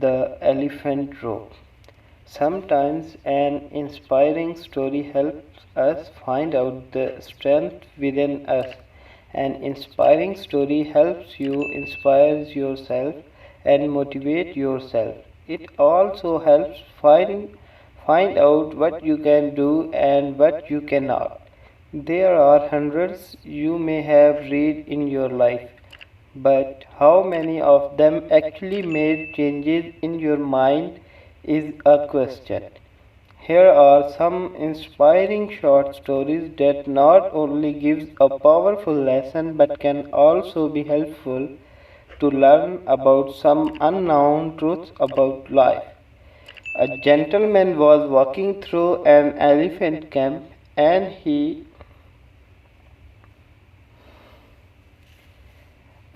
The elephant rope. Sometimes an inspiring story helps us find out the strength within us. An inspiring story helps you inspire yourself and motivate yourself. It also helps find out what you can do and what you cannot. There are hundreds you may have read in your life, but how many of them actually made changes in your mind is a question. Here are some inspiring short stories that not only gives a powerful lesson but can also be helpful to learn about some unknown truths about life. A gentleman was walking through an elephant camp and he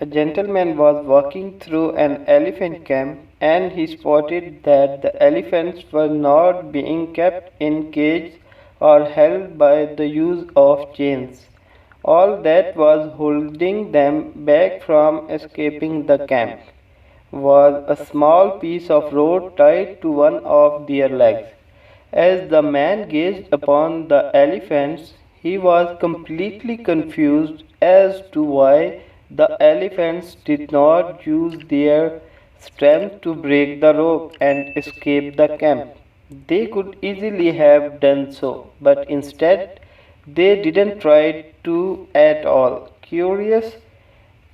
A gentleman was walking through an elephant camp and he spotted that the elephants were not being kept in cages or held by the use of chains. All that was holding them back from escaping the camp was a small piece of rope tied to one of their legs. As the man gazed upon the elephants, he was completely confused as to why the elephants did not use their strength to break the rope and escape the camp. They could easily have done so, but instead they didn't try to at all. Curious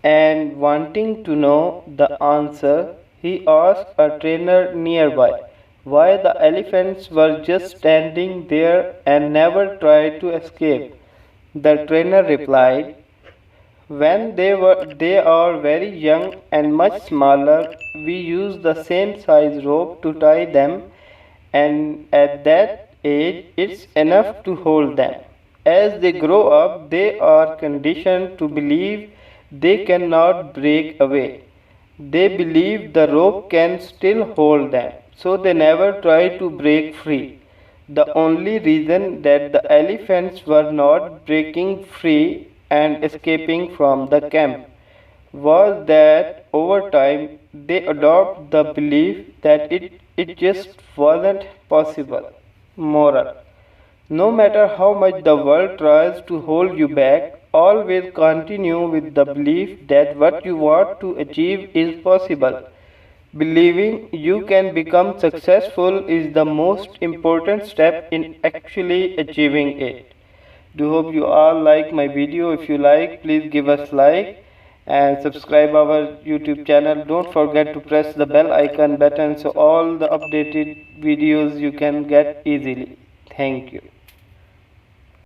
and wanting to know the answer, he asked a trainer nearby why the elephants were just standing there and never tried to escape. The trainer replied, when they are very young and much smaller, we use the same size rope to tie them, and at that age it's enough to hold them. As they grow up, they are conditioned to believe they cannot break away. They believe the rope can still hold them, so they never try to break free. The only reason that the elephants were not breaking free and escaping from the camp was that over time they adopted the belief that it just wasn't possible. Moral: no matter how much the world tries to hold you back, always continue with the belief that what you want to achieve is possible. Believing you can become successful is the most important step in actually achieving it. Do hope you all like my video. If you like, please give us like and subscribe our YouTube channel. Don't forget to press the bell icon button so all the updated videos you can get easily. Thank you.